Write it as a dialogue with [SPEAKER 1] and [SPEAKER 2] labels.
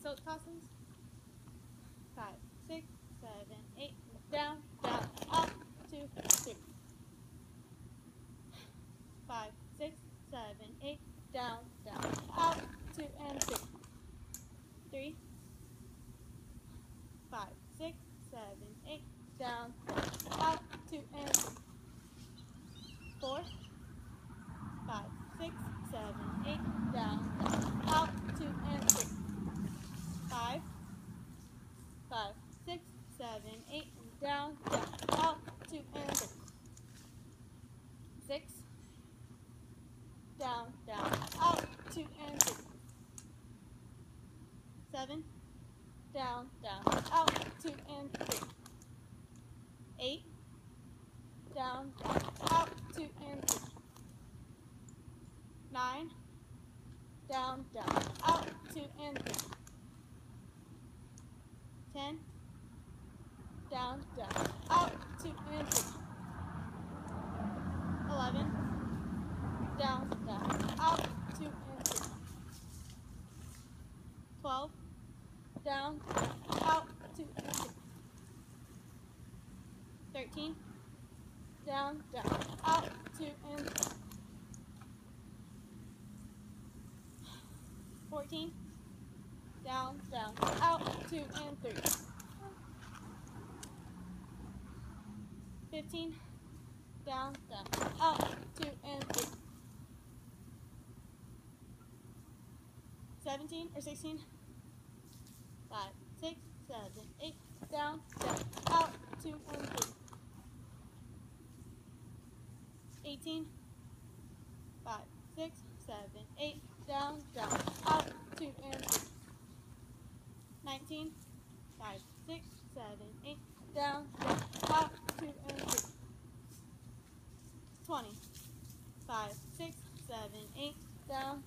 [SPEAKER 1] silk tossings. 5, 6, 7, 8. Down, down, up, 2, 3. 5, 6, 7, 8. Down, down, up, 2 and 3. 3. 5, 6, 7, 8. Down, down, up, 2 and 3. 4. 5, 6, 7, 8. Down, down, up, 2 and 3. 5, 5, 6, 7, 8. Down, down, up, 2 and 3. 6. Down, down, up, 2 and 3. 7. Down, down, up, 2 and 3. 8. Down, down, up, 2 and 3. 9. Down, down, up, 2 and 3. 10. Down, down, up, 2 and 3. 11. Down, down, up, 2 and 3. 12. Down, up, 2 and 3. 13. Down, down, up, 2 and 3. 14. Down, down, out, 2 and 3. 15. Down, down, up, 2 and 3. 17 or 16. 5, 6, 7, 8. Down, down, out, 2 and 3. 18. 5, 6, 7, 8. Down, down, out, 2 and 3. 19. 5, 6, 7, 8. Down, down, out, 2 and 3. 20. 5, 6, 7, 8. Down,